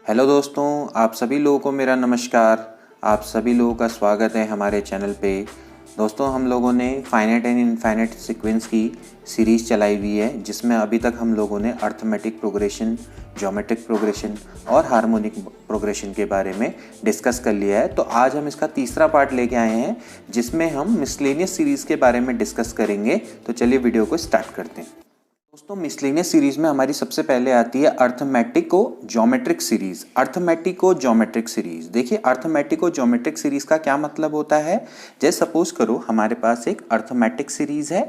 Hello दोस्तों, आप सभी लोगों को मेरा नमस्कार। आप सभी लोगों का स्वागत है हमारे चैनल पे। दोस्तों, हम लोगों ने फाइनाइट एंड इनफाइनाइट सीक्वेंस की सीरीज़ चलाई हुई है, जिसमें अभी तक हम लोगों ने अर्थमेटिक प्रोग्रेशन, ज्योमेट्रिक प्रोग्रेशन और हार्मोनिक प्रोग्रेशन के बारे में डिस्कस कर लिया है। तो आज हम इसका तीसरा पार्ट लेके आए हैं, जिसमें हम मिसलेनियस सीरीज़ के बारे में डिस्कस करेंगे। तो चलिए वीडियो को स्टार्ट करते हैं। दोस्तों, मिसलेनियस सीरीज में हमारी सबसे पहले आती है अर्थमेटिको ज्योमेट्रिक सीरीज। अर्थमेटिको ज्योमेट्रिक सीरीज, देखिए अर्थमेटिको ज्योमेट्रिक सीरीज का क्या मतलब होता है। जैसे सपोज करो हमारे पास एक अर्थमेटिक सीरीज है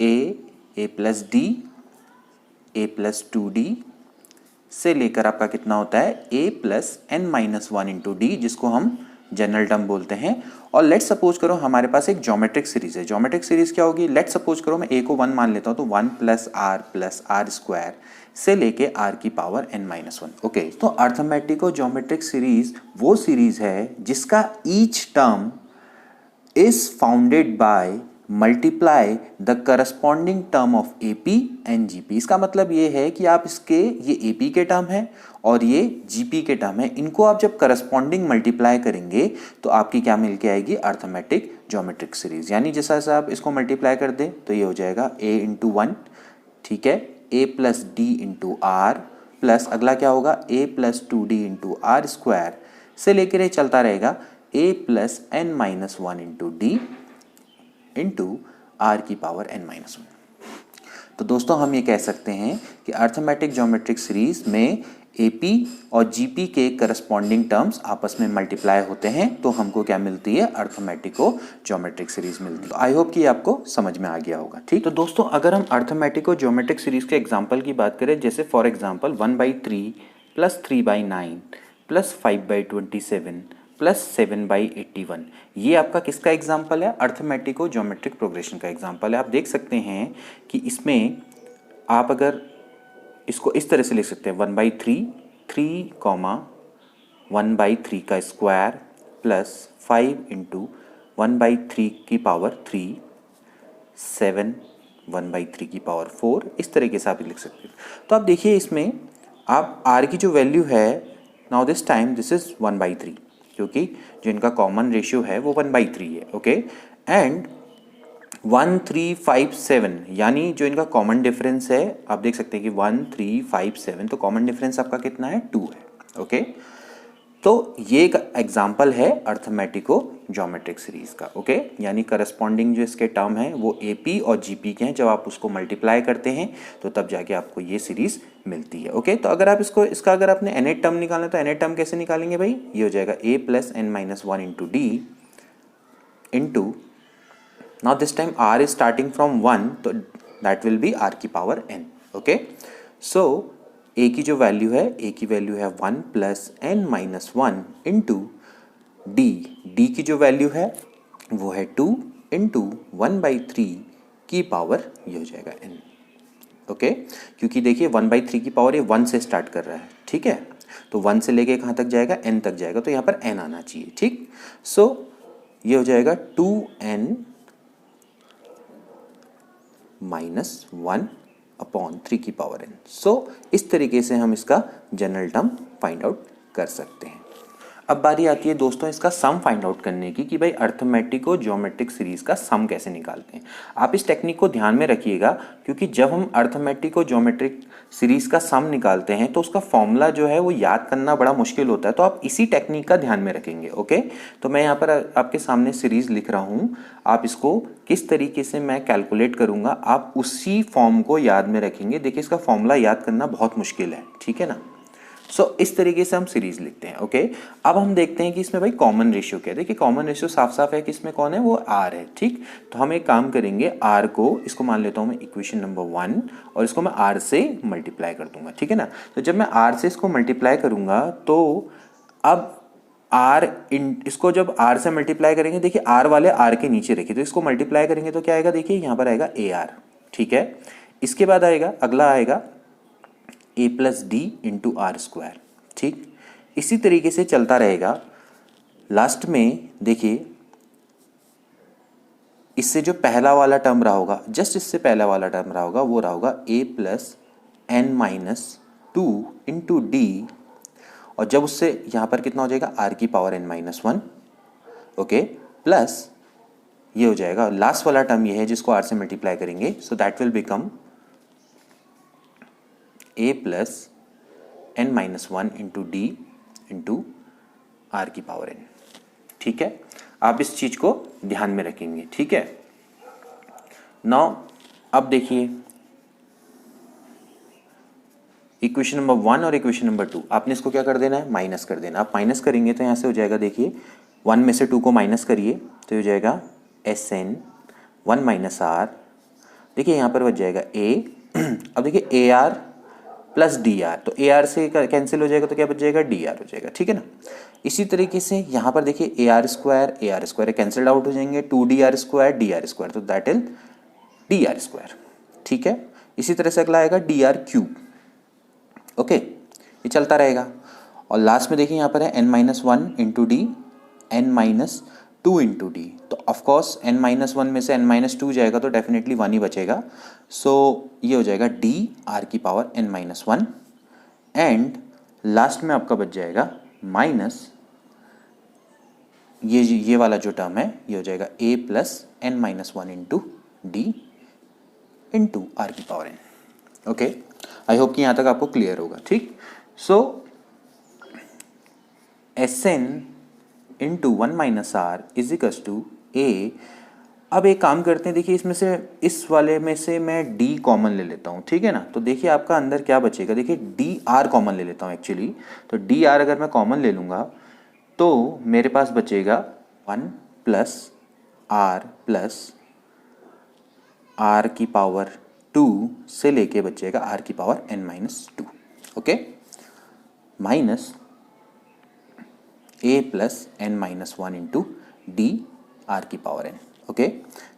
a plus d, a plus 2d से लेकर आपका कितना होता है a plus N minus one into d, जिसको हम जनरल टर्म बोलते हैं। और लेट सपोज करो हमारे पास एक ज्योमेट्रिक सीरीज है। ज्योमेट्रिक सीरीज क्या होगी, लेट सपोज करो मैं a को 1 मान लेता हूं, तो 1 प्लस आर स्क्वायर से लेके r की power n minus one. Okay, तो अर्थमेटिको ज्योमेट्रिक सीरीज वो सीरीज है जिसका each term is founded by multiply the corresponding term of AP and GP। इसका मतलब ये है कि आप ये AP के टर्म है और ये GP के टर्म है, इनको आप जब करस्पॉन्डिंग मल्टीप्लाई करेंगे तो आपकी क्या मिल के आएगी, अर्थमेटिक ज्योमेट्रिक सीरीज। यानी जैसा जैसा आप इसको मल्टीप्लाई कर दें तो ये हो जाएगा a इंटू वन, ठीक है, a plus D into R, plus अगला क्या होगा a plus 2d into R square से लेकर ये चलता रहेगा a plus N minus one into D into R की पावर n माइनस वन। तो दोस्तों, हम ये कह सकते हैं कि अर्थमेटिक ज्योमेट्रिक सीरीज में AP और GP के करस्पॉन्डिंग टर्म्स आपस में मल्टीप्लाई होते हैं, तो हमको क्या मिलती है, अर्थमेटिको ज्योमेट्रिक सीरीज मिलती है। तो आई होप कि आपको समझ में आ गया होगा। ठीक, तो दोस्तों अगर हम अर्थमेटिको ज्योमेट्रिक सीरीज के एग्जाम्पल की बात करें, जैसे for example 1/3 plus 3/9 plus 5/27 plus 7/81, ये आपका किसका एग्जाम्पल है, अर्थमेटिको ज्योमेट्रिक प्रोग्रेशन का एग्जाम्पल है। आप देख सकते हैं कि इसमें आप अगर इसको इस तरह से लिख सकते हैं 1/3, 1/3 का स्क्वायर प्लस 5 इंटू 1/3 की पावर 3, 7 1/3 की पावर 4, इस तरीके से आप लिख सकते हैं। तो आप देखिए इसमें आप r की जो वैल्यू है, now this time this is 1/3, क्योंकि जो इनका कॉमन रेशियो है वो 1/3 है। ओके, एंड 1 3 5 7, यानी जो इनका कॉमन डिफरेंस है, आप देख सकते हैं कि 1 3 5 7, तो कॉमन डिफरेंस आपका कितना है, 2 है। ओके, तो ये एक एग्जाम्पल है अर्थमेटिको ज्योमेट्रिक सीरीज का। ओके, यानी करस्पॉन्डिंग जो इसके टर्म है वो AP और GP के हैं, जब आप उसको मल्टीप्लाई करते हैं तो तब जाके आपको ये सीरीज मिलती है। ओके, तो अगर आप इसका अगर आपने nth टर्म निकालना, तो nth टर्म कैसे निकालेंगे भाई, ये हो जाएगा a plus N minus one into D into, now this time r is starting from 1, तो दैट विल बी r की power n। Okay, so a की जो वैल्यू है, a की वैल्यू है 1 plus N minus one into D की जो value है वो है 2 इंटू 1/3 की पावर, ये हो जाएगा n। ओके, क्योंकि देखिए 1/3 की पावर ये 1 से स्टार्ट कर रहा है, ठीक है, तो 1 से लेके कहाँ तक जाएगा, n तक जाएगा, तो यहाँ पर n आना चाहिए। ठीक, सो ये हो जाएगा 2n माइनस वन अपॉन 3 की पावर n। सो इस तरीके से हम इसका जनरल टर्म फाइंड आउट कर सकते हैं। अब बारी आती है दोस्तों इसका सम फाइंड आउट करने की, कि भाई अर्थमेटिको ज्योमेट्रिक सीरीज का सम कैसे निकालते हैं। आप इस टेक्निक को ध्यान में रखिएगा, क्योंकि जब हम अर्थमेटिको ज्योमेट्रिक सीरीज का सम निकालते हैं तो उसका फॉर्मूला जो है वो याद करना बड़ा मुश्किल होता है, तो आप इसी टेक्निक का ध्यान में रखेंगे। ओके, तो मैं यहाँ पर आपके सामने सीरीज लिख रहा हूँ, आप इसको किस तरीके से मैं कैलकुलेट करूँगा आप उसी फॉर्म को याद में रखेंगे। देखिए इसका फॉर्मूला याद करना बहुत मुश्किल है, ठीक है ना। सो इस तरीके से हम सीरीज लिखते हैं। ओके, अब हम देखते हैं कि इसमें भाई कॉमन रेशियो क्या है। देखिए कॉमन रेशियो साफ साफ है कि इसमें कौन है, वो r है। ठीक, तो हम एक काम करेंगे, r को इसको मान लेता हूँ मैं इक्वेशन नंबर 1, और इसको मैं r से मल्टीप्लाई कर दूंगा, ठीक है ना। तो जब मैं r से इसको मल्टीप्लाई करूंगा तो अब इसको जब r से मल्टीप्लाई करेंगे, देखिए r वाले r के नीचे रखिए, तो इसको मल्टीप्लाई करेंगे तो क्या आएगा, देखिए यहाँ पर आएगा AR, ठीक है। इसके बाद आएगा, अगला आएगा a plus D into R square. ठीक, इसी तरीके से चलता रहेगा। लास्ट में देखिए इससे जो पहला वाला टर्म रहा होगा, जस्ट इससे पहला वाला टर्म रहा होगा, वो रहा होगा a plus N minus two into D और जब उससे यहाँ पर कितना हो जाएगा आर की power N minus one, okay, plus ये हो जाएगा लास्ट वाला टर्म ये है जिसको आर से मल्टीप्लाई करेंगे, so that will become A plus N minus one into D into R की पावर एन। ठीक है, आप इस चीज को ध्यान में रखेंगे। ठीक है, नाउ अब देखिए इक्वेशन नंबर 1 और इक्वेशन नंबर 2 आपने इसको क्या कर देना है, माइनस कर देना। आप माइनस करेंगे तो यहाँ से हो जाएगा, देखिए 1 में से 2 को माइनस करिए तो हो जाएगा एस एन 1 माइनस आर, देखिए यहाँ पर बच जाएगा ए। अब देखिए A R plus D are, तो ए आर से कैंसिल हो जाएगा तो क्या बच जाएगा, डी आर हो जाएगा। ठीक है ना, इसी तरीके से यहाँ पर देखिए A R square cancelled out हो जाएंगे, 2 डी आर स्क्वायर, तो that is D R square. ठीक है, इसी तरह से अगला आएगा डी आर क्यूब। ओके, ये चलता रहेगा। और लास्ट में देखिए यहाँ पर है n minus one into D, N minus two into D, तो ऑफकोर्स n माइनस वन में से n माइनस टू जाएगा तो डेफिनेटली 1 ही बचेगा। सो ये हो जाएगा डी आर की power n minus one, and last में आपका बच जाएगा माइनस ये वाला जो टर्म है ये हो जाएगा a plus N minus one into D into R की power N. Okay, I hope कि यहाँ तक आपको क्लियर होगा। ठीक, so S N into 1 minus R is equals to A. अब एक काम करते हैं, देखिए इसमें से इस वाले में से मैं डी कॉमन ले लेता हूँ। ठीक है ना, तो देखिए आपका अंदर क्या बचेगा, देखिए डी आर कॉमन ले लेता हूँ एक्चुअली। तो डी आर अगर मैं कॉमन ले लूँगा तो मेरे पास बचेगा 1 प्लस आर की पावर 2 से लेके बचेगा आर की power n minus two, okay, minus a plus N minus one into D R की power n। Okay,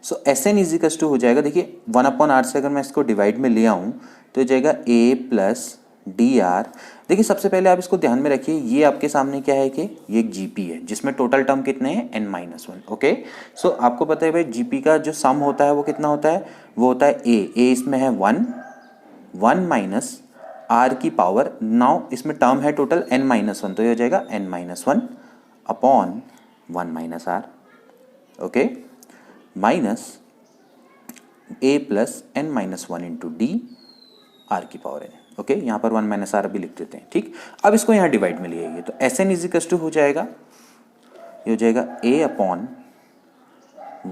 so S N equals to हो जाएगा, देखिए 1/r से अगर मैं इसको डिवाइड में ले आऊँ तो हो जाएगा a प्लस डी आर। देखिए सबसे पहले आप इसको ध्यान में रखिए, ये आपके सामने क्या है कि ये एक जीपी है जिसमें टोटल टर्म कितने हैं n माइनस वन। ओके, सो आपको पता है भाई जीपी का जो सम होता है वो कितना होता है, वो होता है a इसमें है 1 माइनस आर की पावर, नाउ इसमें टर्म है टोटल n माइनस वन, तो ये हो जाएगा n minus one upon 1 minus R, okay, minus a plus N minus one into D R की पावर n। ओके, यहाँ पर 1 माइनस आर भी लिख देते हैं। ठीक, अब इसको यहाँ डिवाइड में ले आइए तो एस एन इजिकल्स टू हो जाएगा, ये हो जाएगा a upon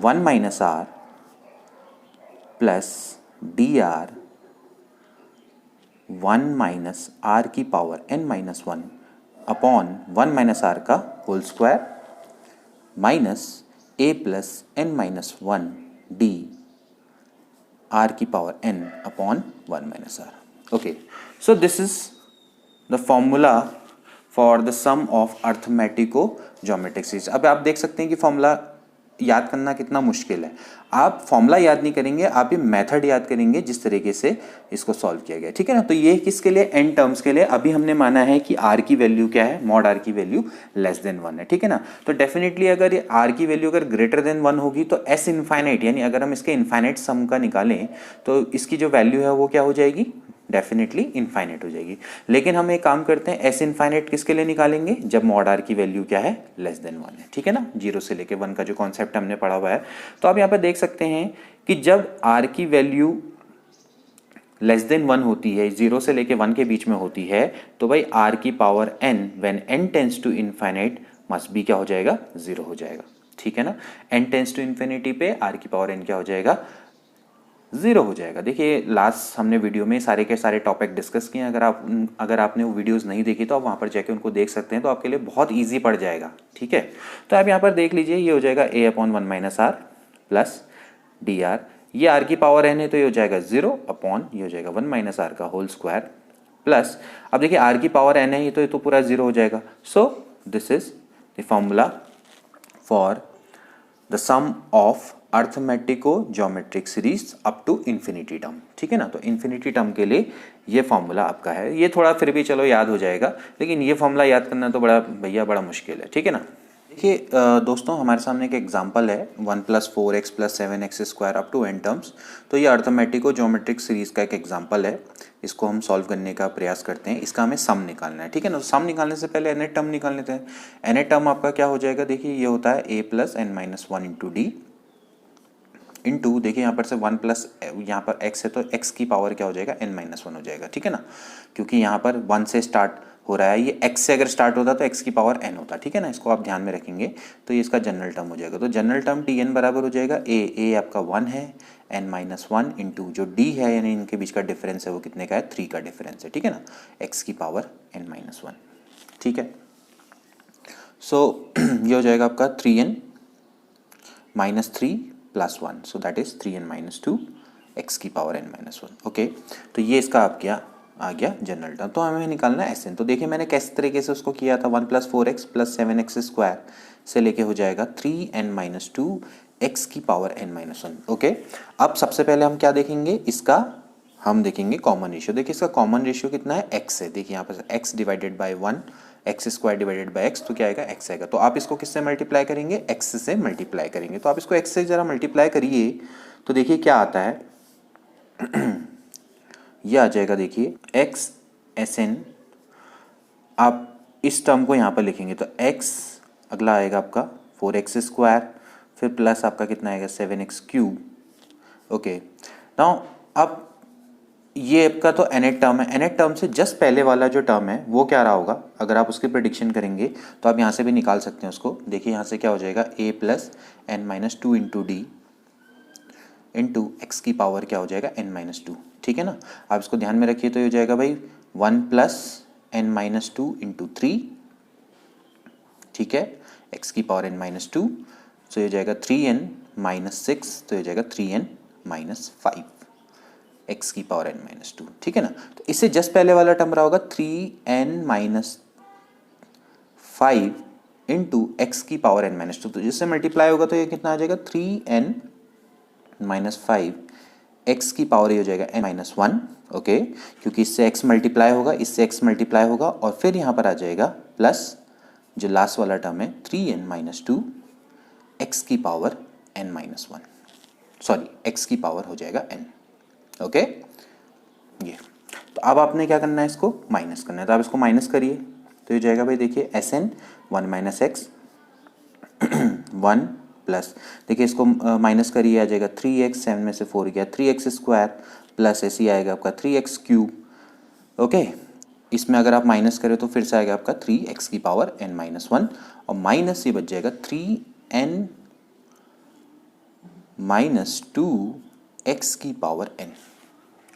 1 minus R plus D R 1 minus R की power n minus one upon 1 minus R का whole square minus a plus N minus one D R की power n upon 1 minus R. Okay, so this is the formula for the sum of arithmetico-geometric series। अब आप देख सकते हैं कि formula याद करना कितना मुश्किल है। आप फॉर्मूला याद नहीं करेंगे, आप ये मेथड याद करेंगे जिस तरीके से इसको सॉल्व किया गया। ठीक है ना, तो ये किसके लिए, एन टर्म्स के लिए। अभी हमने माना है कि आर की वैल्यू क्या है, मॉड आर की वैल्यू लेस देन 1 है। ठीक है ना, तो डेफिनेटली अगर ये आर की वैल्यू अगर ग्रेटर देन 1 होगी तो एस इनफाइनाइट, यानी अगर हम इसके इनफाइनाइट सम का निकालें तो इसकी जो वैल्यू है वो क्या हो जाएगी, डेफिनेटली इनफाइनाइट हो जाएगी। लेकिन हम एक काम करते हैं, एस इनफाइनाइट किसके लिए निकालेंगे, जब मॉड आर की वैल्यू क्या है, लेस देन 1 है। ठीक है ना, 0 से लेके 1 का जो कॉन्सेप्ट हमने पढ़ा हुआ है। तो आप यहाँ पर देख सकते हैं कि जब आर की वैल्यू लेस देन 1 होती है, 0 से लेके 1 के बीच में होती है, तो भाई आर की power n when n tends to infinite must be क्या हो जाएगा, 0 हो जाएगा। ठीक है ना, n टेंड्स टू इन्फिनिटी पे आर की पावर n क्या हो जाएगा, 0 हो जाएगा। देखिए लास्ट हमने वीडियो में सारे के सारे टॉपिक डिस्कस किए, अगर आपने वो वीडियोस नहीं देखी तो आप वहाँ पर जाके उनको देख सकते हैं, तो आपके लिए बहुत ईजी पड़ जाएगा। ठीक है, तो आप यहाँ पर देख लीजिए, ये हो जाएगा a upon 1 minus R plus D R, ये आर की पावर n है तो ये हो जाएगा 0 अपॉन ये हो जाएगा 1 माइनस आर का होल स्क्वायर प्लस, अब देखिए आर की पावर n है ये तो पूरा 0 हो जाएगा। So this is the formula for the sum of arithmetico geometric series up to infinity term. ठीक है ना, तो इन्फिनिटी टर्म के लिए ये फॉर्मूला आपका है। ये थोड़ा फिर भी चलो याद हो जाएगा, लेकिन ये फॉर्मूला याद करना तो बड़ा मुश्किल है। ठीक है ना, देखिए दोस्तों, हमारे सामने एक एग्जांपल है 1 + 4x + 7x² up to n terms. तो ये अर्थमेटिको ज्योमेट्रिक सीरीज का एक एग्जांपल है। इसको हम सॉल्व करने का प्रयास करते हैं। इसका हमें सम निकालना है, ठीक है ना। सम निकालने से पहले nth टर्म निकाल लेते हैं। nth टर्म आपका क्या हो जाएगा, देखिए ये होता है a + n-1 × d इंटू, देखिए यहाँ पर से 1 प्लस यहाँ पर x है तो x की पावर क्या हो जाएगा, n-1 हो जाएगा, ठीक है ना। क्योंकि यहाँ पर 1 से स्टार्ट हो रहा है, ये x से अगर स्टार्ट होता तो x की पावर n होता, ठीक है ना। इसको आप ध्यान में रखेंगे तो ये इसका जनरल टर्म हो जाएगा। तो जनरल टर्म tn बराबर हो जाएगा a आपका 1 है, n-1 इंटू जो d है यानी इनके बीच का डिफरेंस है वो कितने का है, 3 का डिफरेंस है, ठीक है ना, x की पावर n-1, ठीक है। सो ये हो जाएगा आपका 3n - 3 + 1, so that is 3n - 2 x की पावर n-1, ओके। तो ये इसका आप क्या आ गया जनरल टर्म। तो हमें निकालना है Sn। तो देखिए मैंने किस तरीके से उसको किया था, 1 + 4x + 7x² से लेके हो जाएगा 3n - 2 x की पावर n-1, ओके। अब सबसे पहले हम क्या देखेंगे, इसका हम देखेंगे कॉमन रेशियो। देखिए इसका कॉमन रेशियो कितना है, x है। देखिए यहाँ पर x / 1 x² / x, तो क्या आएगा, x आएगा। तो आप इसको किससे मल्टीप्लाई करेंगे, x से मल्टीप्लाई करेंगे। तो आप इसको x से ज़रा मल्टीप्लाई करिए तो देखिए क्या आता है यह आ जाएगा, देखिए x Sn। आप इस टर्म को यहाँ पर लिखेंगे तो x अगला आएगा आपका 4x², फिर प्लस आपका कितना आएगा 7x³, ओके। नाउ अब ये आपका तो nth टर्म है। nth टर्म से जस्ट पहले वाला जो टर्म है वो क्या रहा होगा, अगर आप उसकी प्रेडिक्शन करेंगे तो आप यहाँ से भी निकाल सकते हैं उसको। देखिए यहाँ से क्या हो जाएगा, a + n-2 × d into x की पावर क्या हो जाएगा, n-2, ठीक है ना। आप इसको ध्यान में रखिए तो ये हो जाएगा भाई 1 + n-2 × 3, ठीक है, x की पावर n-2, तो ये हो जाएगा 3n - 6, तो ये हो जाएगा 3n - 5 x की पावर n-2, ठीक है ना। तो इससे जस्ट पहले वाला टर्म रहा होगा 3n - 5 इंटू एक्स की पावर n-2, तो जिससे मल्टीप्लाई होगा तो ये कितना आ जाएगा, 3n - 5 x की पावर ये हो जाएगा n-1, ओके। क्योंकि इससे x मल्टीप्लाई होगा, इससे x मल्टीप्लाई होगा और फिर यहाँ पर आ जाएगा प्लस जो लास्ट वाला टर्म है 3n - 2 x की पावर n-1, सॉरी x की पावर हो जाएगा n, ओके। ये तो अब आपने क्या करना है, इसको माइनस करना है। तो आप इसको माइनस करिए तो ये जाएगा भाई, देखिए Sn 1 - x 1 प्लस, देखिए इसको माइनस करिए आ जाएगा 3x, 7 में से 4 गया 3x² प्लस ऐसे ही आएगा आपका 3x³, ओके। इसमें अगर आप माइनस करें तो फिर से आएगा आपका 3x की पावर n-1 और माइनस ये बच जाएगा 3n - 2 x की पावर n,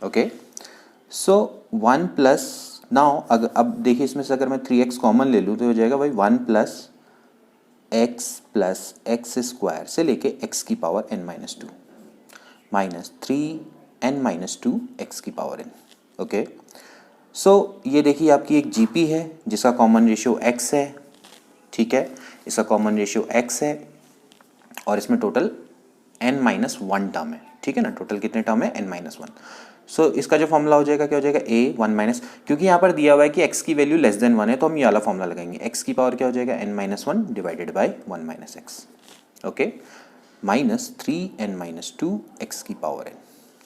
ओके। सो 1 प्लस, नाउ अब देखिए इसमें से अगर मैं 3x कॉमन ले लूँ तो हो जाएगा भाई 1 + x से लेके x की power n-2 minus 3n - 2 x की पावर n, ओके। सो ये देखिए आपकी एक जीपी है जिसका कॉमन रेशियो x है, ठीक है, इसका कॉमन रेशियो x है और इसमें टोटल n-1 टर्म है, ठीक है ना। टोटल कितने टर्म है, n-1। सो इसका जो फॉर्मूला हो जाएगा क्या हो जाएगा, a 1 - क्योंकि यहाँ पर दिया हुआ है कि x की वैल्यू <1 है तो हम ये वाला फॉर्मूला लगाएंगे। x की पावर क्या हो जाएगा, n-1 divided by 1 - x, okay, minus 3n - 2 x की पावर n,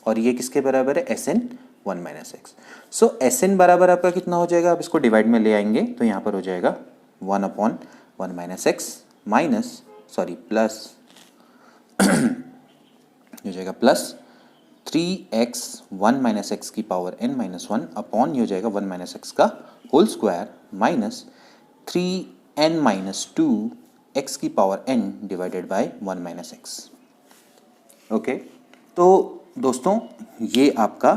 और ये किसके बराबर है, Sn 1 - x। सो Sn बराबर आपका कितना हो जाएगा, आप इसको डिवाइड में ले आएंगे तो यहाँ पर हो जाएगा 1/1 - x माइनस सॉरी प्लस हो जाएगा प्लस 3x 1 - x की पावर n-1 अपॉन ये हो जाएगा 1 - x का whole square minus 3n - 2 x की power n divided by 1 - x, okay. तो दोस्तों ये आपका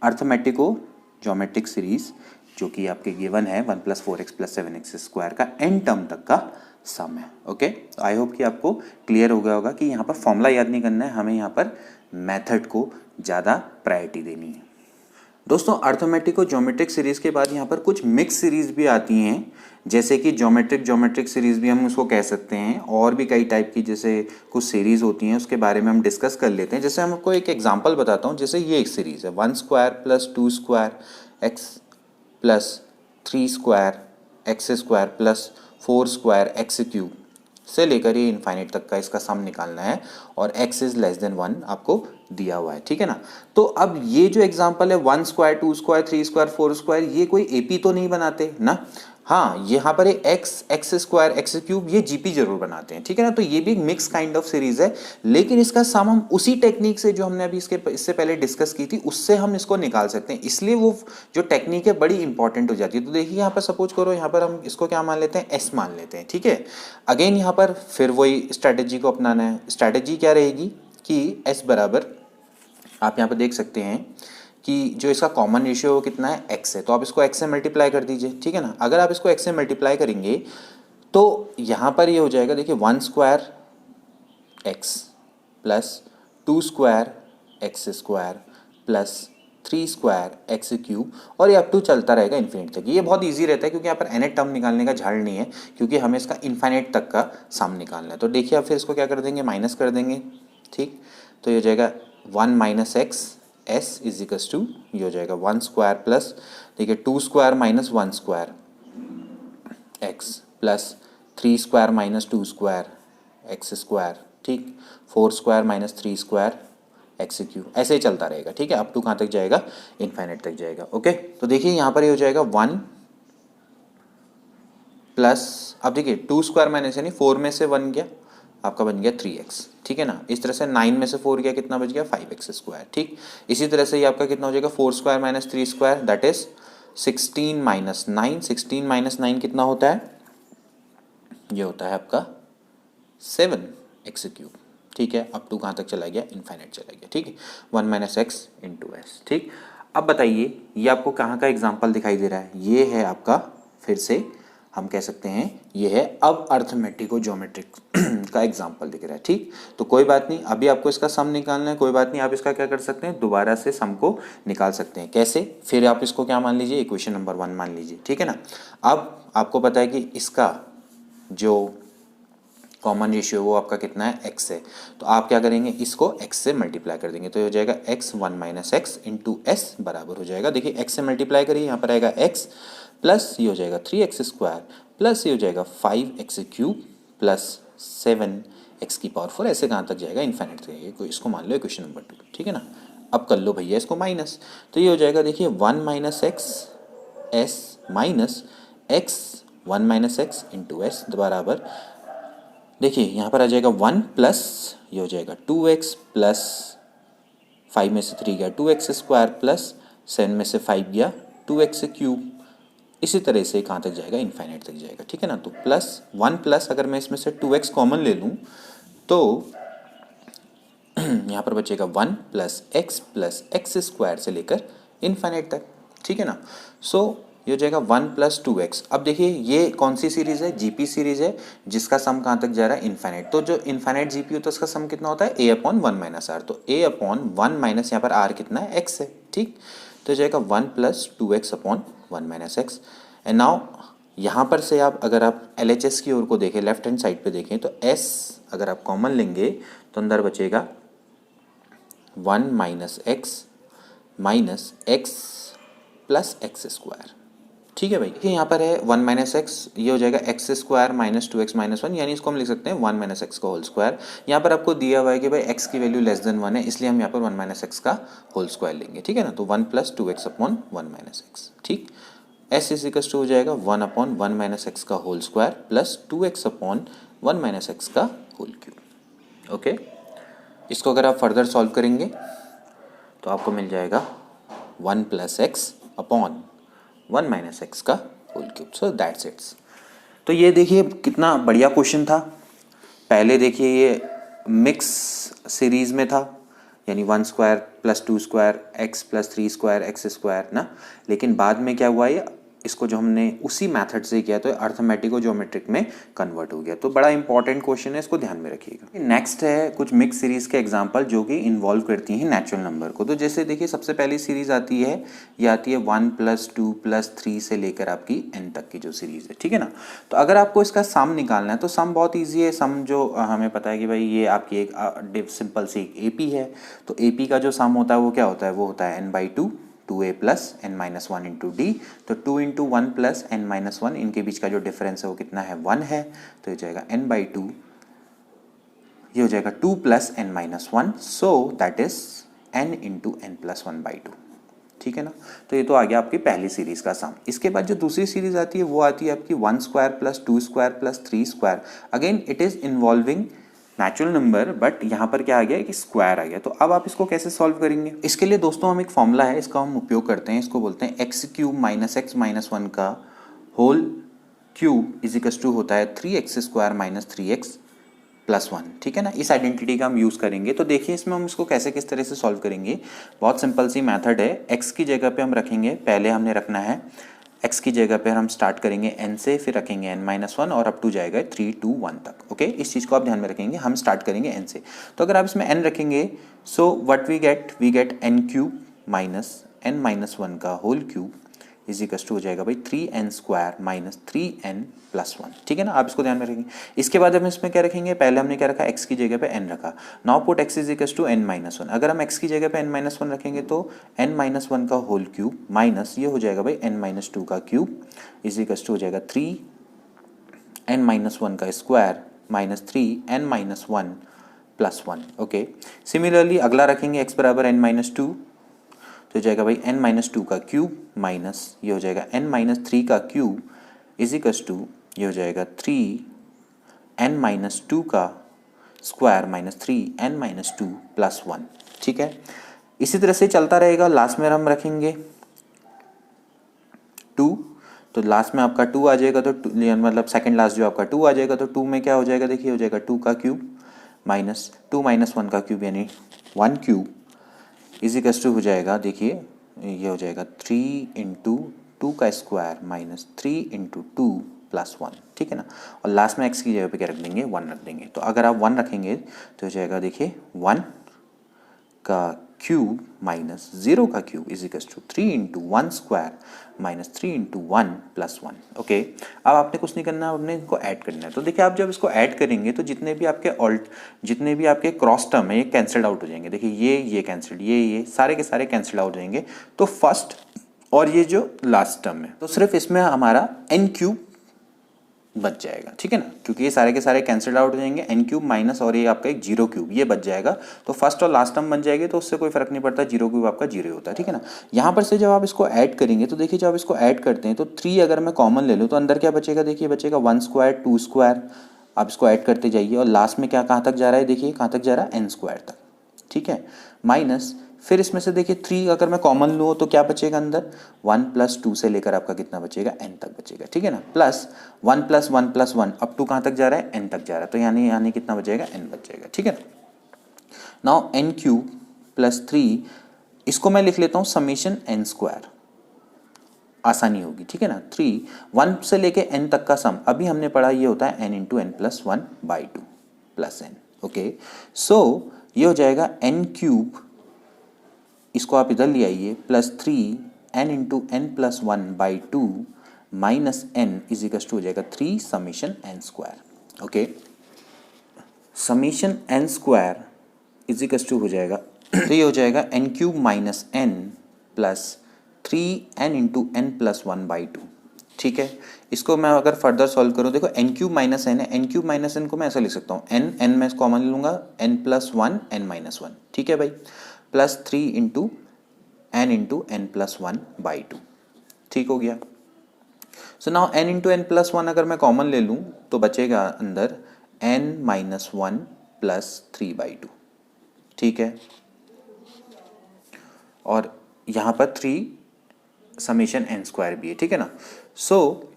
अर्थमेटिको ज्योमेट्रिक सीरीज जो कि आपके गिवन है 1 + 4x + 7x² का n टर्म तक का सम है, ओके। आई होप कि आपको क्लियर हो गया होगा कि यहाँ पर फॉर्मूला याद नहीं करना है, हमें यहाँ पर मेथड को ज़्यादा प्रायोरिटी देनी है। दोस्तों अर्थमेटिको ज्योमेट्रिक सीरीज़ के बाद यहाँ पर कुछ मिक्स सीरीज़ भी आती हैं, जैसे कि ज्योमेट्रिक सीरीज़ भी हम उसको कह सकते हैं, और भी कई टाइप की जैसे कुछ सीरीज़ होती हैं उसके बारे में हम डिस्कस कर लेते हैं। जैसे हम आपको एक एग्जांपल बताता हूँ, जैसे ये एक सीरीज़ है 1² + 2² x + 3² x² + 4 square X cube से लेकर ये इन्फाइनाइट तक का इसका सम निकालना है और x इज लेस देन 1 आपको दिया हुआ है, ठीक है ना। तो अब ये जो एग्जांपल है 1 स्क्वायर 2 स्क्वायर 3 स्क्वायर 4 स्क्वायर, ये कोई एपी तो नहीं बनाते ना। हाँ, यहाँ पर ये एक्स स्क्वायर एक्स क्यूब ये जीपी जरूर बनाते हैं, ठीक है ना। तो ये भी एक मिक्स काइंड ऑफ सीरीज है, लेकिन इसका सम हम उसी टेक्निक से जो हमने अभी इससे पहले डिस्कस की थी उससे हम इसको निकाल सकते हैं, इसलिए वो जो टेक्निक है बड़ी इंपॉर्टेंट हो जाती है। तो देखिए यहाँ पर सपोज करो, यहाँ पर हम इसको क्या मान लेते हैं, एस मान लेते हैं, ठीक है। अगेन यहाँ पर फिर वही स्ट्रैटेजी को अपनाना है। स्ट्रैटेजी क्या रहेगी कि एस बराबर, आप यहाँ पर देख सकते हैं कि जो इसका कॉमन रेशियो वो कितना है, x है, तो आप इसको x से मल्टीप्लाई कर दीजिए, ठीक है ना। अगर आप इसको x से मल्टीप्लाई करेंगे तो यहाँ पर ये हो जाएगा, देखिए 1 square x plus 2 square X square plus 3 square X cube, और ये अप टू चलता रहेगा इन्फिनिट तक। ये बहुत ईजी रहता है क्योंकि यहाँ पर nth टर्म निकालने का झाड़ नहीं है, क्योंकि हमें इसका इन्फिनिट तक का सम निकालना है। तो देखिए आप फिर इसको क्या कर देंगे, माइनस कर देंगे, ठीक। तो ये हो जाएगा 1 minus X S is equals to, ये हो जाएगा 1 स्क्वायर प्लस, देखिए 2 square minus 1 square X plus 3 square minus 2 square X square, ठीक। 4 square minus 3 square X cube, ऐसे ही चलता रहेगा, ठीक है। अप टू कहाँ तक जाएगा, इन्फिनिट तक जाएगा। ओके, तो देखिए यहाँ पर ये हो जाएगा 1 प्लस, अब देखिए 2 स्क्वायर माइनस यानी 4 में से 1 गया, आपका बन गया 3x, ठीक है ना। इस तरह से 9 में से 4 गया, कितना बच गया, 5x स्क्वायर, ठीक। इसी तरह से ये आपका कितना हो जाएगा, 4 square minus 3 square that is 16 minus 9, 16 minus 9 कितना होता है, ये होता है आपका 7x क्यूब, ठीक है। अप टू कहाँ तक चला गया, इन्फिनिट चला गया, ठीक है। 1 माइनस एक्स इंटू एस, ठीक। अब बताइए ये आपको कहाँ का एग्जाम्पल दिखाई दे रहा है, ये है आपका, फिर से हम कह सकते हैं ये है अब अर्थमेटिक और ज्योमेट्रिक का एग्जाम्पल दिख रहा है, ठीक। तो कोई बात नहीं, अभी आपको इसका सम निकालना है, कोई बात नहीं, आप इसका क्या कर सकते हैं, दोबारा से सम को निकाल सकते हैं। कैसे, फिर आप इसको क्या मान लीजिए, इक्वेशन नंबर 1 मान लीजिए, ठीक है ना। अब आपको पता है कि इसका जो कॉमन रेशियो वो आपका कितना है, x है, तो आप क्या करेंगे, इसको x से मल्टीप्लाई कर देंगे, तो ये हो जाएगा x 1 minus x into S बराबर हो जाएगा, देखिए x से मल्टीप्लाई करिए, यहाँ पर आएगा x प्लस ये हो जाएगा 3x स्क्वायर प्लस ये हो जाएगा 5x क्यूब प्लस 7x की पावर 4, ऐसे कहाँ तक जाएगा, इन्फिनिट तक जाएगा। इसको मान लो इक्वेशन नंबर 2, ठीक है ना। अब कर लो भैया इसको माइनस, तो ये हो जाएगा, देखिए 1 minus X S minus x 1 minus x into S बराबर, देखिए यहाँ पर आ जाएगा 1 प्लस ये हो जाएगा 2x प्लस 5 में से 3 गया 2x स्क्वायर प्लस 7 में से 5 गया 2x क्यूब, इसी तरह से कहाँ तक जाएगा, इन्फिनिट तक जाएगा, ठीक है ना। तो प्लस 1 प्लस अगर मैं इसमें से 2x कॉमन ले लूँ तो यहाँ पर बचेगा 1 प्लस एक्स स्क्वायर से लेकर इन्फिनिट तक, ठीक है ना। सो ये हो जाएगा 1 प्लस 2x। अब देखिए ये कौन सी सीरीज है, जीपी सीरीज है, जिसका सम कहाँ तक जा रहा है, इन्फिनिट। तो जो इन्फिनिट जीपी होता है उसका सम कितना होता है, a अपॉन 1 माइनस आर, तो a अपॉन 1 माइनस यहाँ पर r कितना है, x है, ठीक। तो जाएगा 1 plus 2x upon 1 minus x. And now यहाँ पर से आप अगर आप LHS की ओर को देखें, लेफ्ट हैंड साइड पे देखें, तो s अगर आप कॉमन लेंगे तो अंदर बचेगा 1 minus x plus x square, ठीक है भाई। देखिए यहाँ पर है 1 माइनस एक्स, ये हो जाएगा x square minus 2x minus 1, यानी इसको हम लिख सकते हैं 1 माइनस एक्स का होल स्क्वायर। यहाँ पर आपको दिया हुआ है कि भाई x की वैल्यू लेस देन 1 है, इसलिए हम यहाँ पर 1 माइनस एक्स का होल स्क्वायर लेंगे, ठीक है ना। तो 1 plus 2x upon 1 minus X, ठीक। s इज इक्वल्स टू हो जाएगा 1 अपॉन 1 माइनस एक्स का whole square plus 2x upon 1 minus X का होल क्यूब, ओके। इसको अगर आप फर्दर सॉल्व करेंगे तो आपको मिल जाएगा 1 plus X upon 1 minus X का whole cube, so that's it's. तो ये देखिए कितना बढ़िया क्वेश्चन था। पहले देखिए ये मिक्स सीरीज में था, यानी 1 square plus 2 square X plus 3 square X square ना, लेकिन बाद में क्या हुआ, ये इसको जो हमने उसी मेथड से किया तो अर्थमेटिक और ज्योमेट्रिक में कन्वर्ट हो गया। तो बड़ा इंपॉर्टेंट क्वेश्चन है, इसको ध्यान में रखिएगा। नेक्स्ट है कुछ मिक्स सीरीज के एग्जांपल जो कि इन्वॉल्व करती हैं नेचुरल नंबर को। तो जैसे देखिए सबसे पहली सीरीज आती है, ये आती है 1 प्लस 2 प्लस 3 से लेकर आपकी n तक की जो सीरीज है, ठीक है ना। तो अगर आपको इसका सम निकालना है तो सम बहुत ईजी है। सम जो हमें पता है कि भाई ये आपकी एक सिंपल सी एक AP है, तो AP का जो सम होता है वो क्या होता है, वो होता है n/2 2a plus n minus one into D. तो 2 into one plus n minus one, इनके बीच का जो डिफरेंस है वो कितना है, 1 है। तो ये जाएगा n/2, ये हो जाएगा 2 plus n minus one, so that is n into n plus 1/2। ठीक है ना। तो ये तो आ गया आपकी पहली सीरीज का सम। इसके बाद जो दूसरी सीरीज आती है वो आती है आपकी 1 square plus 2 square plus 3 square. Again it is involving natural number, but यहाँ पर क्या आ गया कि स्क्वायर आ गया। तो अब आप इसको कैसे सॉल्व करेंगे? इसके लिए दोस्तों हम एक फॉर्मूला है, इसका हम उपयोग करते हैं। इसको बोलते हैं X cube minus X minus one का whole cube is equal to होता है 3x square minus 3x plus 1। ठीक है ना। इस आइडेंटिटी का हम यूज़ करेंगे। तो देखिए इसमें हम इसको कैसे किस तरह से सॉल्व करेंगे। बहुत सिंपल सी मेथड है। x की जगह पे हम रखेंगे, पहले हमने रखना है x की जगह पे हम स्टार्ट करेंगे n से, फिर रखेंगे n-1 और अप टू जाएगा 3 2 1 तक। ओके, इस चीज़ को आप ध्यान में रखेंगे। हम स्टार्ट करेंगे n से। तो अगर आप इसमें n रखेंगे, so what we get n cube minus n-1 का whole cube is equal to हो जाएगा भाई 3n square minus 3n plus 1। ठीक है ना। आप इसको ध्यान में रखेंगे। इसके बाद हम इसमें क्या रखेंगे, पहले हमने क्या रखा, x की जगह पे n रखा। Now put x is equal to n-1। अगर हम x की जगह पे n-1 रखेंगे तो n-1 का होल क्यूब माइनस ये हो जाएगा भाई n-2 का क्यूब इज इक्वल टू हो जाएगा 3n-1 का square minus 3n-1 plus 1। Okay, similarly अगला रखेंगे x बराबर n-2, तो जाएगा भाई n-2 का क्यूब माइनस ये हो जाएगा n-3 का क्यूब इज इक्वल टू ये हो जाएगा 3n-2 का स्क्वायर माइनस 3n-2 प्लस 1। ठीक है, इसी तरह से चलता रहेगा। लास्ट में हम रखेंगे 2, तो लास्ट में आपका 2 आ जाएगा। तो मतलब सेकंड लास्ट जो आपका 2 आ जाएगा, तो 2 में क्या हो जाएगा, देखिए हो जाएगा 2 का क्यूब माइनस 2 माइनस 1 का क्यूब यानी 1 क्यूब इज इक्वल टू हो जाएगा, देखिए ये हो जाएगा 3 इंटू 2 का स्क्वायर माइनस 3 इंटू 2 प्लस 1। ठीक है ना। और लास्ट में x की जगह पे क्या रख देंगे, 1 रख देंगे। तो अगर आप 1 रखेंगे तो हो जाएगा, देखिए 1 का क्यूब माइनस 0 का cube is equal to 3 into 1 square minus 3 into 1 plus 1। Okay, अब आपने कुछ नहीं करना, आपने इनको ऐड करना है। तो देखिए आप जब इसको ऐड करेंगे तो जितने भी आपके क्रॉस टर्म है ये कैंसिल्ड आउट हो जाएंगे। देखिए ये कैंसिल्ड, ये सारे के सारे कैंसिल आउट हो जाएंगे। तो फर्स्ट और ये जो लास्ट टर्म है, तो सिर्फ इसमें हमारा n क्यूब बच जाएगा। ठीक है ना, क्योंकि ये सारे के सारे कैंसिल आउट हो जाएंगे। n क्यूब माइनस और ये आपका एक 0 क्यूब ये बच जाएगा। तो फर्स्ट और लास्ट टर्म बन जाएगी, तो उससे कोई फर्क नहीं पड़ता, 0 क्यूब आपका 0 होता है। ठीक है ना। यहाँ पर से जब आप इसको ऐड करेंगे तो देखिए जब आप इसको ऐड करते हैं तो 3 अगर मैं कॉमन ले लूँ तो अंदर क्या बचेगा, देखिए बचेगा 1 स्क्वायर 2 स्क्वायर। आप इसको ऐड करते जाइए और लास्ट में क्या कहाँ तक जा रहा है, देखिए कहाँ तक जा रहा है, n स्क्वायर तक। ठीक है, माइनस फिर इसमें से देखिए 3 अगर मैं कॉमन लूँ तो क्या बचेगा अंदर, 1 प्लस 2 से लेकर आपका कितना बचेगा, n तक बचेगा। ठीक है ना, plus 1 plus 1 plus 1 up to कहाँ तक जा रहा है, n तक जा रहा है। तो यानी कितना बचेगा, n बच जाएगा। ठीक है ना। नाउ n क्यूब प्लस 3, इसको मैं लिख लेता हूँ समेशन n स्क्वायर, आसानी होगी। ठीक है ना। 3 1 से लेके n तक का सम अभी हमने पढ़ा, ये होता है n into n plus 1/2 plus n। Okay, so ये हो जाएगा n क्यूब, इसको आप इधर ले आइए, plus 3n into n plus 1/2 minus n is equal to हो जाएगा 3 summation n square. Okay, summation n square is equal to हो जाएगा, तो ये हो जाएगा n cube minus n plus 3n into n plus 1/2। ठीक है, इसको मैं अगर फर्दर सॉल्व करूँ, देखो n क्यूब माइनस n है, n क्यूब माइनस n को मैं ऐसा लिख सकता हूँ, n मैं कॉमन लूँगा, n प्लस 1 n माइनस 1। ठीक है भाई, प्लस 3 इंटू n प्लस 1/2। ठीक हो गया। So now n into n plus 1 अगर मैं कॉमन ले लूँ तो बचेगा अंदर n माइनस 1 प्लस 3/2। ठीक है, और यहाँ पर 3 समेशन n स्क्वायर भी है। ठीक है ना। सो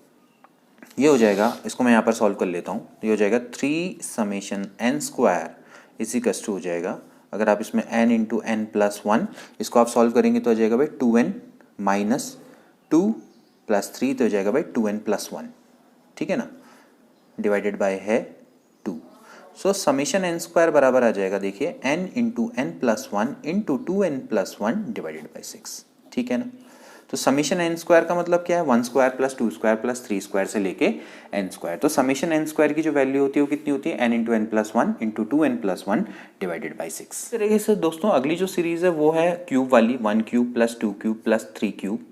ये हो जाएगा, इसको मैं यहाँ पर सॉल्व कर लेता हूँ। ये हो जाएगा 3 summation n square is equal to हो जाएगा, अगर आप इसमें n इंटू n प्लस 1 इसको आप सॉल्व करेंगे तो हो जाएगा भाई 2n माइनस 2 प्लस 3, तो हो जाएगा भाई 2n प्लस 1। ठीक है ना, डिवाइडेड बाय है 2। सो समेशन n स्क्वायर बराबर आ जाएगा, देखिए n into n plus 1 into 2n plus 1 divided by 6। ठीक है ना। तो समीशन एन स्क्वायर का मतलब क्या है, 1 square plus 2 square plus 3 square से लेके एन स्क्वायर। तो समीशन एन स्क्वायर की जो वैल्यू होती है वो कितनी होती है, N into N plus one into 2n+1 divided by 6। इस तरीके से दोस्तों अगली जो सीरीज है वो है क्यूब वाली, 1 cube plus 2 cube plus 3 cube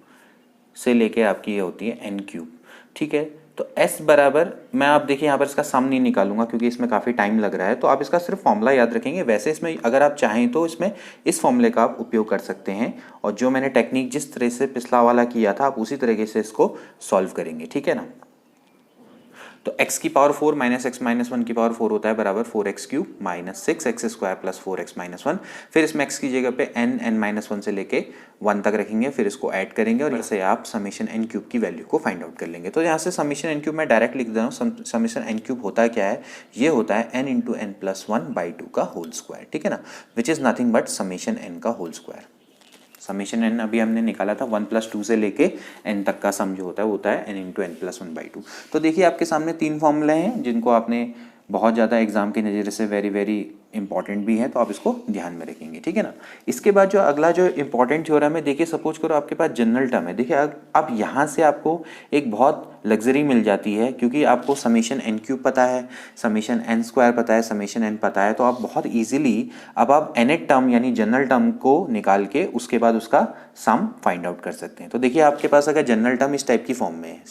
से लेके आपकी ये होती है एन क्यूब। ठीक है, तो s बराबर, मैं आप देखिए यहाँ पर इसका सम नहीं निकालूंगा क्योंकि इसमें काफ़ी टाइम लग रहा है, तो आप इसका सिर्फ फॉर्मूला याद रखेंगे। वैसे इसमें अगर आप चाहें तो इसमें इस फॉर्मूले का आप उपयोग कर सकते हैं, और जो मैंने टेक्निक जिस तरह से पिछला वाला किया था आप उसी तरीके से इसको सॉल्व करेंगे। ठीक है ना, तो x की पावर 4 माइनस एक्स माइनस 1 की पावर 4 होता है बराबर 4x cube minus 6x square plus 4x minus 1। फिर इसमें x की जगह पे n माइनस 1 से लेके 1 तक रखेंगे, फिर इसको ऐड करेंगे और इससे आप समीशन n क्यूब की वैल्यू को फाइंड आउट कर लेंगे। तो यहाँ से समीशन n क्यूब मैं डायरेक्ट लिख दे रहा हूँ। समीशन n क्यूब होता है क्या है, ये होता है n इंटू एन प्लस 1/2 का होल स्क्वायर। ठीक है ना, which is nothing but summation n का होल स्क्वायर। समीशन n अभी हमने निकाला था 1 + 2 से लेके n तक का सम जो होता है वो होता है n इंटू एन प्लस 1/2। तो देखिए आपके सामने 3 फॉर्मूले हैं जिनको आपने बहुत ज़्यादा एग्जाम के नज़रिए से वेरी इंपॉर्टेंट भी है, तो आप इसको ध्यान में रखेंगे। ठीक है ना, इसके बाद जो अगला जो इंपॉर्टेंट थ्योरम है, देखिए सपोज करो आपके पास जनरल टर्म है। देखिए अब यहाँ से आपको एक बहुत लग्जरी मिल जाती है क्योंकि आपको समीशन n क्यूब पता है, समीशन n स्क्वायर पता है, समीशन n पता है, तो आप बहुत ईजिली अब आप nth टर्म यानी जनरल टर्म को निकाल के उसके बाद उसका सम फाइंड आउट कर सकते हैं। तो देखिए आपके पास अगर जनरल टर्म इस टाइप की फॉर्म में है,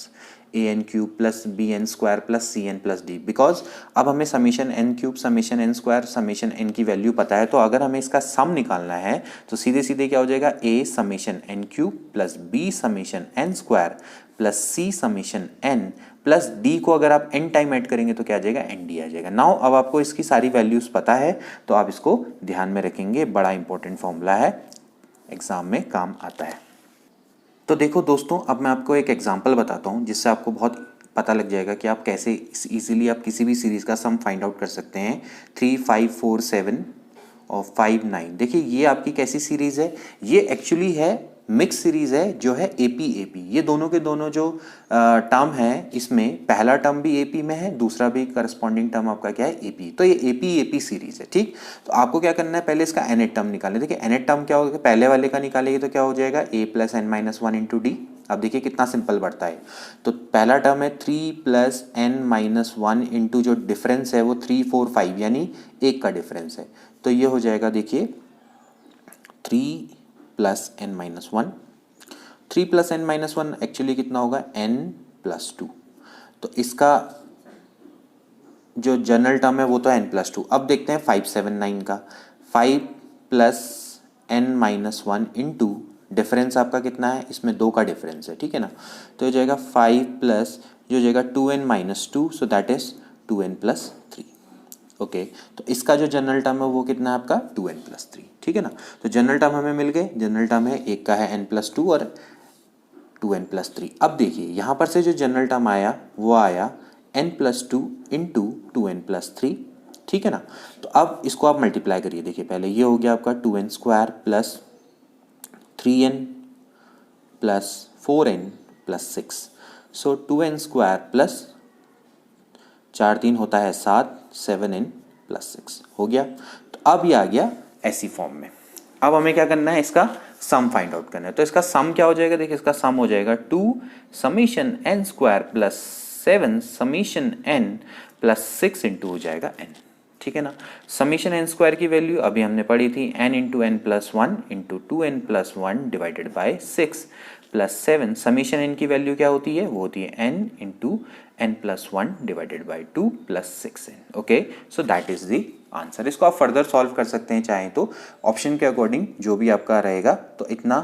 an cube plus bn square plus cn plus d, because अब हमें summation n cube summation n square summation n की वैल्यू पता है, तो अगर हमें इसका सम निकालना है तो सीधे सीधे क्या हो जाएगा, a summation n cube plus b summation n square plus c summation n plus d को अगर आप n टाइम ऐड करेंगे तो क्या आ जाएगा, nd आ जाएगा। नाउ अब आपको इसकी सारी वैल्यूज पता है तो आप इसको ध्यान में रखेंगे, बड़ा इंपॉर्टेंट फॉर्मूला है, एग्जाम में काम आता है। तो देखो दोस्तों, अब मैं आपको एक एग्जांपल बताता हूँ जिससे आपको बहुत पता लग जाएगा कि आप कैसे इजीली आप किसी भी सीरीज़ का सम फाइंड आउट कर सकते हैं। 3, 5, 4, 7 और 5, 9। देखिए ये आपकी कैसी सीरीज़ है, ये एक्चुअली है मिक्स सीरीज़ है जो है AP AP। ये दोनों के दोनों जो टर्म है इसमें पहला टर्म भी AP में है, दूसरा भी करस्पॉन्डिंग टर्म आपका क्या है, AP। तो ये AP AP सीरीज़ है। ठीक, तो आपको क्या करना है, पहले इसका nth टर्म निकालें। देखिए nth टर्म क्या होगा, पहले वाले का निकालेंगे तो क्या हो जाएगा, a plus n minus 1 into D. अब देखिए कितना सिंपल बढ़ता है। तो पहला टर्म है 3 प्लस n माइनस 1 इंटू जो डिफरेंस है वो 3, 4, 5 यानी 1 का डिफरेंस है, तो ये हो जाएगा देखिए 3 plus n minus 1। 3 plus n minus 1 actually कितना होगा, n प्लस 2। तो इसका जो जनरल टर्म है वो तो n प्लस 2। अब देखते हैं 5, 7, 9 का। 5 plus n minus 1 into difference आपका कितना है, इसमें 2 का डिफरेंस है। ठीक है ना, तो हो जाएगा 5 प्लस जो जाएगा 2n minus 2, so that is 2n plus 3। Okay, तो इसका जो जनरल टर्म है वो कितना है आपका, 2n प्लस 3। ठीक है ना, तो जनरल टर्म हमें मिल गए। जनरल टर्म है एक का है n प्लस 2 और 2n प्लस 3। अब देखिए यहाँ पर से जो जनरल टर्म आया वो आया n plus 2 into 2n plus 3। ठीक है ना, तो अब इसको आप मल्टीप्लाई करिए। देखिए पहले ये हो गया आपका 2n square plus 3n plus 4n plus 6, सो 2n स्क्वायर प्लस 4 3 होता है 7, 7n प्लस 6 हो गया। तो अब ये आ गया ऐसी फॉर्म में। अब हमें क्या करना है, इसका सम फाइंड आउट करना है। तो इसका सम क्या हो जाएगा, देखिए इसका सम हो जाएगा 2 summation n square plus 7 summation n plus 6 into हो जाएगा n। ठीक है ना, समीशन n स्क्वायर की वैल्यू अभी हमने पढ़ी थी, n into N plus 1 into 2n plus 1 divided by 6 plus 7। Summation n की वैल्यू क्या होती है, वो होती है n into N plus 1 divided by 2 plus 6n। Okay, so that is the answer. इसको आप फर्दर सॉल्व कर सकते हैं चाहें तो, ऑप्शन के अकॉर्डिंग जो भी आपका रहेगा, तो इतना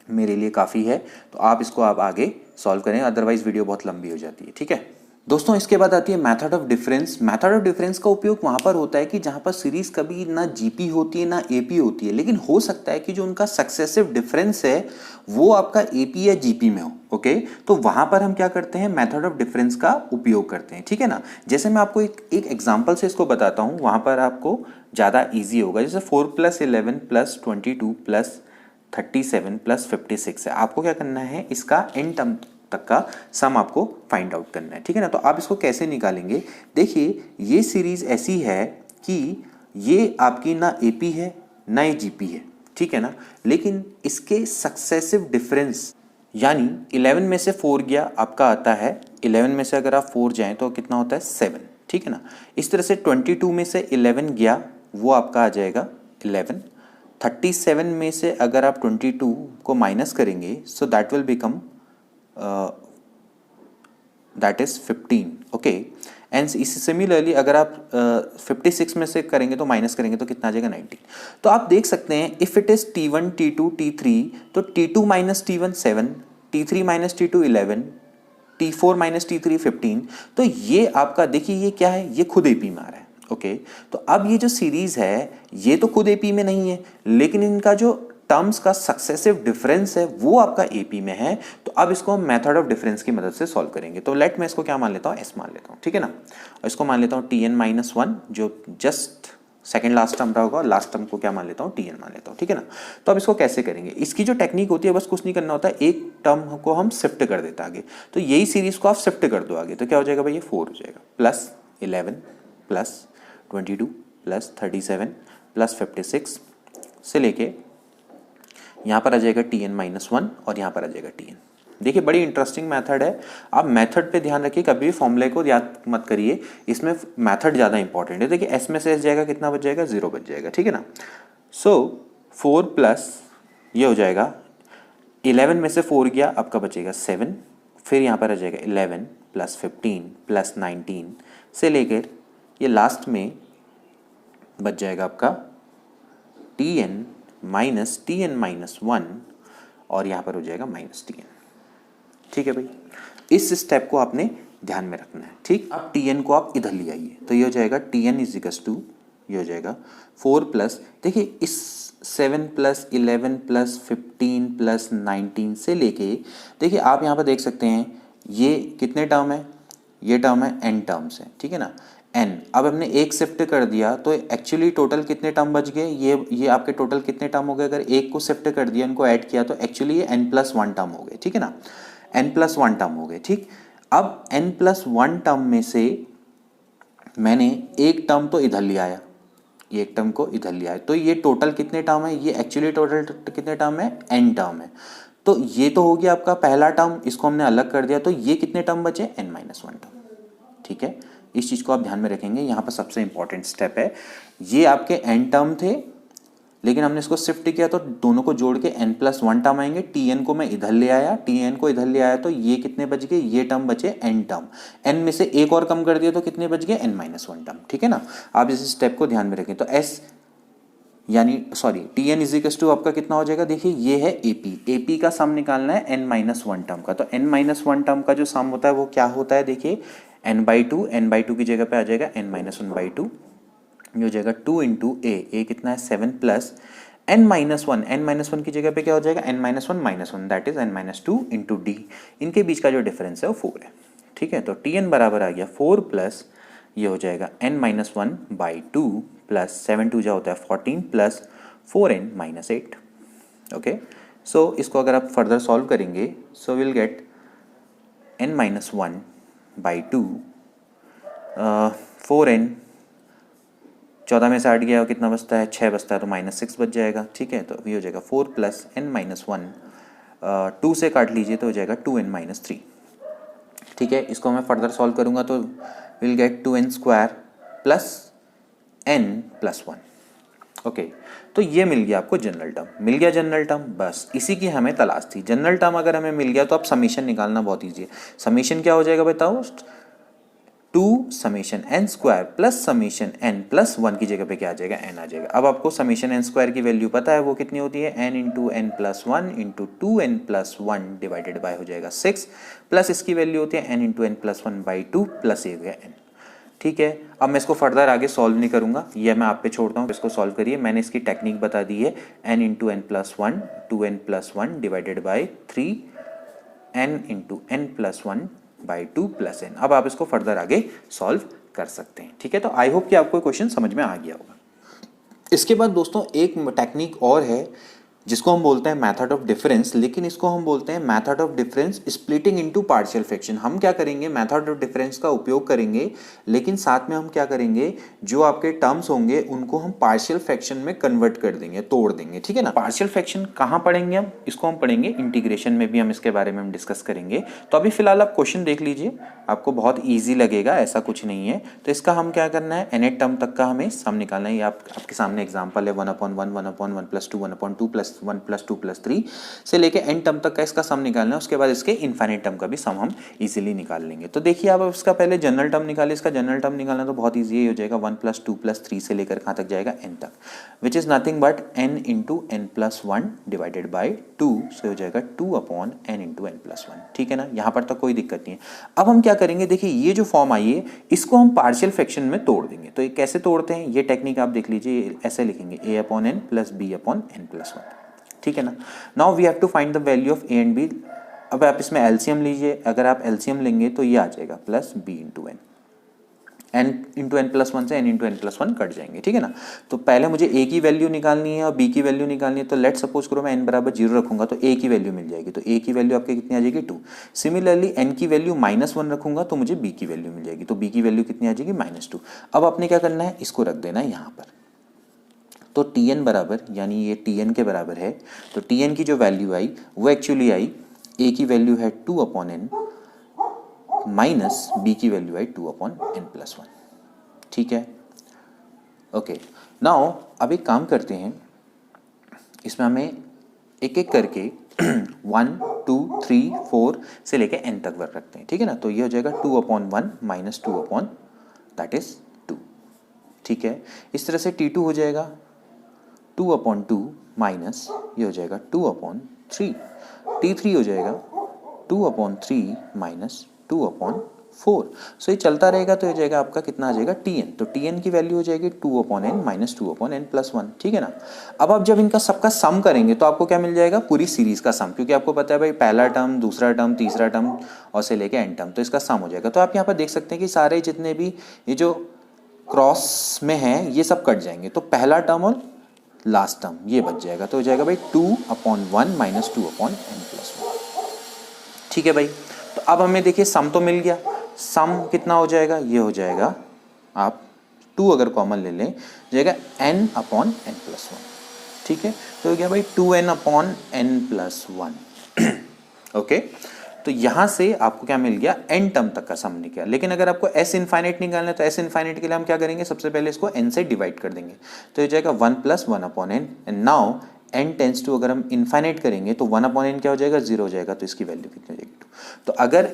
मेरे लिए काफ़ी है। तो आप इसको आप आगे सॉल्व करें, अदरवाइज वीडियो बहुत लंबी हो जाती है। ठीक है दोस्तों, इसके बाद आती है method of difference. Method of difference का उपयोग वहाँ पर होता है कि जहाँ पर सीरीज कभी ना जीपी होती है ना एपी होती है, लेकिन हो सकता है कि जो उनका सक्सेसिव डिफरेंस है वो आपका एपी या जीपी में हो। ओके, तो वहाँ पर हम क्या करते हैं, मेथड ऑफ डिफरेंस का उपयोग करते हैं। ठीक है ना, जैसे मैं आपको एक एग्जाम्पल से इसको बताता हूँ, वहाँ पर आपको ज़्यादा ईजी होगा। जैसे 4 + 11 + 22 + 37 + 56 है। आपको क्या करना है, इसका एन टर्म तक का सम आपको फाइंड आउट करना है। ठीक है ना, तो आप इसको कैसे निकालेंगे, देखिए ये सीरीज ऐसी है कि ये आपकी ना एपी है ना ये जीपी है। ठीक है ना। लेकिन इसके सक्सेसिव डिफरेंस यानी 11 में से 4 गया आपका आता है, 11 में से अगर आप 4 जाएं तो कितना होता है 7, ठीक है ना। इस तरह से 22 में से 11 गया वो आपका आ जाएगा 11। 37 में से अगर आप 22 को माइनस करेंगे so that will become that is 15, okay. And similarly अगर आप 56 में से करेंगे तो माइनस करेंगे तो कितना आ जाएगा 19। तो आप देख सकते हैं if it is T1 T2 T3 तो T2 minus T1 7, T3 minus T2 11, T4 minus T3 15। तो ये आपका देखिए ये क्या है, ये खुद एपी में आ रहा है, ओके। तो अब ये जो सीरीज है ये तो खुद एपी में नहीं है, लेकिन इनका जो टर्म्स का सक्सेसिव डिफरेंस है वो आपका एपी में है। तो अब इसको हम मेथड ऑफ डिफरेंस की मदद से सॉल्व करेंगे। तो लेट मैं इसको क्या मान लेता हूँ, एस मान लेता हूँ, ठीक है ना। और इसको मान लेता हूँ Tn माइनस 1 जो जस्ट सेकेंड लास्ट टर्म रहा होगा, लास्ट टर्म को क्या मान लेता हूँ Tn मान लेता हूँ, ठीक है ना। तो अब इसको कैसे करेंगे, इसकी जो टेक्निक होती है बस कुछ नहीं करना होता है, एक टर्म को हम शिफ्ट कर देते आगे। तो यही सीरीज को आप शिफ्ट कर दो आगे तो क्या हो जाएगा भाई, ये 4 हो जाएगा, प्लस 11 प्लस 22 प्लस 37 प्लस 56 से लेके यहाँ पर आ जाएगा Tn माइनस 1 और यहाँ पर आ जाएगा Tn। देखिए बड़ी इंटरेस्टिंग मेथड है। आप मेथड पे ध्यान रखिए, कभी भी फॉर्मूले को याद मत करिए, इसमें मेथड ज़्यादा इंपॉर्टेंट है। देखिए एस में से एस जाएगा, कितना बच जाएगा, 0 बच जाएगा, ठीक है ना। सो 4 प्लस ये हो जाएगा 11 में से 4 गया आपका बचेगा 7, फिर यहाँ पर आ जाएगा 11 प्लस 15 प्लस 19 से लेकर ये लास्ट में बच जाएगा आपका Tn माइनस 1 और यहाँ पर हो जाएगा माइनस Tn, ठीक है भाई। इस स्टेप को आपने ध्यान में रखना है, ठीक। अब Tn को आप इधर ले आइए तो ये हो जाएगा Tn इज इक्वल्स टू, ये हो जाएगा 4 प्लस, देखिए इस 7 प्लस 11 प्लस 15 प्लस 19 से लेके देखिए आप यहाँ पर देख सकते हैं ये कितने टर्म है, ये टर्म है n टर्म्स है, ठीक है ना, n। अब हमने एक शिफ्ट कर दिया तो एक्चुअली टोटल कितने टर्म बच गए, ये आपके टोटल कितने टर्म हो गए, अगर एक को शिफ्ट कर दिया इनको ऐड किया तो एक्चुअली ये n+1 टर्म हो गए, ठीक है ना, n+1 टर्म हो गए, ठीक। अब n+1 टर्म में से मैंने एक टर्म तो इधर ले आया, ये एक टर्म को इधर ले आया, तो ये टोटल कितने टर्म है, ये एक्चुअली टोटल कितने टर्म है, n टर्म है। तो ये तो हो गया आपका पहला टर्म, इसको हमने अलग कर दिया तो ये कितने टर्म बचे, n-1 टर्म, ठीक है। इस चीज़ को आप ध्यान में रखेंगे, यहाँ पर सबसे इंपॉर्टेंट स्टेप है, ये आपके n टर्म थे लेकिन हमने इसको शिफ्ट किया तो दोनों को जोड़ के n+1 टर्म आएंगे। Tn को मैं इधर ले आया, Tn को इधर ले आया तो ये कितने बच गए, ये टर्म बचे n टर्म, n में से एक और कम कर दिया तो कितने बच गए, n-1 टर्म, ठीक है ना। आप इस स्टेप को ध्यान में रखें। तो s यानी sorry Tn is equal to आपका कितना हो जाएगा, देखिए ये है AP का सम निकालना है n-1 टर्म का। तो n-1 टर्म का जो सम होता है वो क्या होता है, देखिए n/2 की जगह पे आ जाएगा n-1/2, ये हो जाएगा 2 इंटू ए कितना है 7 प्लस n-1 की जगह पे क्या हो जाएगा n-1 that is n-2 into D. इनके बीच का जो डिफरेंस है वो 4 है, ठीक है। तो Tn बराबर आ गया 4 प्लस ये हो जाएगा n-1/2 प्लस 7 2 जा होता है 14 प्लस 4n-8, ओके। सो इसको अगर आप फर्दर सॉल्व करेंगे so will get n-1/2 4n 14 में से 8 गया कितना बचता है, 6 बचता है तो -6 बच जाएगा, ठीक है। तो ये हो जाएगा 4 प्लस n-1 2 से काट लीजिए तो हो जाएगा 2n-3, ठीक है। इसको मैं फर्दर सॉल्व करूंगा तो will get 2n² plus n+1, okay. तो ये मिल गया आपको जनरल टर्म, मिल गया जनरल टर्म, बस इसी की हमें तलाश थी। जनरल टर्म अगर हमें मिल गया तो अब समीशन निकालना बहुत ईजी है। समीशन क्या हो जाएगा बताओ, 2 summation n² plus summation n+1 की जगह पे क्या आ जाएगा, n आ जाएगा। अब आपको समीशन n² की वैल्यू पता है वो कितनी होती है, n into n+1 into 2n+1 divided by हो जाएगा 6 प्लस इसकी वैल्यू होती है n इंटू n+1/2 प्लस ये हो गया n, ठीक है। अब मैं इसको फर्दर आगे सॉल्व नहीं करूंगा, ये मैं आप पे छोड़ता हूँ, इसको सॉल्व करिए। मैंने इसकी टेक्निक बता दी है, n into n+1 2n+1 divided by 3 n into n+1/2 plus n। अब आप इसको फर्दर आगे सॉल्व कर सकते हैं, ठीक है। तो आई होप कि आपको क्वेश्चन समझ में आ गया होगा। इसके बाद दोस्तों एक टेक्निक और है जिसको हम बोलते हैं मेथड ऑफ डिफरेंस, लेकिन इसको हम बोलते हैं method of difference splitting into partial fraction. हम क्या करेंगे, मेथड ऑफ डिफरेंस का उपयोग करेंगे, लेकिन साथ में हम क्या करेंगे, जो आपके टर्म्स होंगे उनको हम पार्शियल फ्रैक्शन में कन्वर्ट कर देंगे, तोड़ देंगे, ठीक है ना। पार्शियल फ्रैक्शन कहाँ पढ़ेंगे हम, इसको हम पढ़ेंगे इंटीग्रेशन में भी, हम इसके बारे में हम डिस्कस करेंगे। तो अभी फिलहाल आप क्वेश्चन देख लीजिए, आपको बहुत ईजी लगेगा, ऐसा कुछ नहीं है। तो इसका हम क्या करना है, nth टर्म तक का हमें सम निकालना है। ये आपके सामने एग्जाम्पल है 1/1, 1/1 + 2, 1/2 + 1 + 2 + 3 से लेके n टर्म तक का इसका सम निकालना है। उसके बाद इसके इनफाइनाइट टर्म का भी सम हम इजीली निकाल लेंगे। तो देखिए आप इसका पहले जनरल टर्म निकालिए। इसका जनरल टर्म निकालना तो बहुत ईजी हो जाएगा, 1 + 2 + 3 से लेकर कहाँ तक जाएगा, n तक, which is nothing but n × n + 1 / 2 से हो जाएगा 2/n × n + 1, ठीक है ना। यहाँ पर तो कोई दिक्कत नहीं है। अब हम क्या करेंगे, देखिए ये जो फॉर्म आई है इसको हम पार्शियल फ्रैक्शन में तोड़ देंगे। तो ये कैसे तोड़ते हैं, ये टेक्निक आप देख लीजिए, ऐसे लिखेंगे a/n + b/n + 1, ठीक है ना। Now we have to find the value of a and b। अब आप इसमें एलसीएम लीजिए, अगर आप एलसीएम लेंगे तो ये आ जाएगा plus b × n, n × n + 1 से n × n + 1 कट जाएंगे, ठीक है ना। तो पहले मुझे a की वैल्यू निकालनी है और b की वैल्यू निकालनी है। तो लेट सपोज करो मैं n = 0 रखूंगा तो a की वैल्यू मिल जाएगी। तो a की वैल्यू आपके कितनी आ जाएगी, 2। सिमिलरली n की वैल्यू -1 रखूंगा तो मुझे b की वैल्यू मिल जाएगी। तो b की वैल्यू कितनी आ जाएगी, -2। अब आपने क्या करना है, इसको रख देना है यहाँ पर। तो tn बराबर, यानी ये tn के बराबर है, तो tn की जो वैल्यू आई वो एक्चुअली आई, a की वैल्यू है 2/n माइनस b की वैल्यू आई 2/n + 1, ठीक है। ओके, नाउ अब एक काम करते हैं, इसमें हमें एक एक करके 1 2 3 4 से लेके n तक वर्क रखते हैं, ठीक है ना। तो ये हो जाएगा 2/1 - 2/, दैट इज 2, ठीक है। इस तरह से t2 हो जाएगा 2/2 माइनस ये हो जाएगा 2/3, t3 हो जाएगा 2/3 माइनस 2/4। सो ये चलता रहेगा तो ये जाएगा आपका कितना आ जाएगा, tn। तो tn की वैल्यू हो जाएगी 2/n माइनस 2/n + 1, ठीक है ना। अब आप जब इनका सबका सम करेंगे तो आपको क्या मिल जाएगा, पूरी सीरीज का सम, क्योंकि आपको पता है भाई पहला टर्म, दूसरा टर्म, तीसरा टर्म और से लेके n टर्म, तो इसका सम हो जाएगा। तो आप यहाँ पर देख सकते हैं कि सारे जितने भी ये जो क्रॉस में हैं ये सब कट जाएंगे। तो पहला टर्म और लास्ट टर्म ये बच जाएगा। तो हो जाएगा भाई 2/1 माइनस 2/n + 1, ठीक है भाई। तो अब हमें देखिए सम तो मिल गया, सम कितना हो जाएगा, ये हो जाएगा, आप 2 अगर कॉमन ले लें जाएगा n/n + 1, ठीक है। तो हो गया भाई 2n/n + 1 ओके। तो यहाँ से आपको क्या मिल गया, n टर्म तक का सम निकला। लेकिन अगर आपको s इनफाइनाइट निकालना है तो s इनफाइनाइट के लिए हम क्या करेंगे, सबसे पहले इसको n से डिवाइड कर देंगे। तो ये जाएगा 1 + 1/n, and now n tends to, अगर हम इनफाइनाइट करेंगे तो 1/n क्या हो जाएगा, 0 हो जाएगा। तो इसकी वैल्यू कितनी हो जाएगी, 2। तो अगर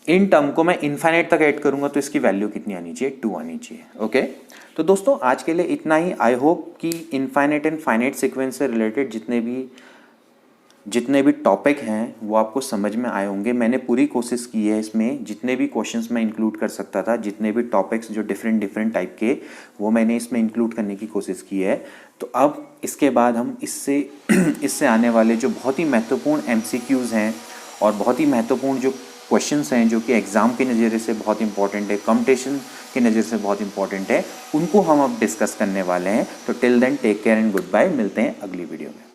इन टर्म को मैं इनफाइनाइट तक ऐड करूंगा तो इसकी वैल्यू कितनी आनी चाहिए, 2 आनी चाहिए, ओके। तो दोस्तों आज के लिए इतना ही। आई होप कि इनफाइनाइट एंड फाइनाइट सीक्वेंस से रिलेटेड जितने भी टॉपिक हैं वो आपको समझ में आए होंगे। मैंने पूरी कोशिश की है इसमें जितने भी क्वेश्चंस मैं इंक्लूड कर सकता था, जितने भी टॉपिक्स जो डिफरेंट टाइप के, वो मैंने इसमें इंक्लूड करने की कोशिश की है। तो अब इसके बाद हम इससे आने वाले जो बहुत ही महत्वपूर्ण MCQs हैं और बहुत ही महत्वपूर्ण जो क्वेश्चंस हैं जो कि एग्ज़ाम के नज़रिए से बहुत इंपॉर्टेंट है, कॉम्पिटिशन के नज़रिए से बहुत इंपॉर्टेंट है, उनको हम अब डिस्कस करने वाले हैं। तो till then take care and good bye, मिलते हैं अगली वीडियो में।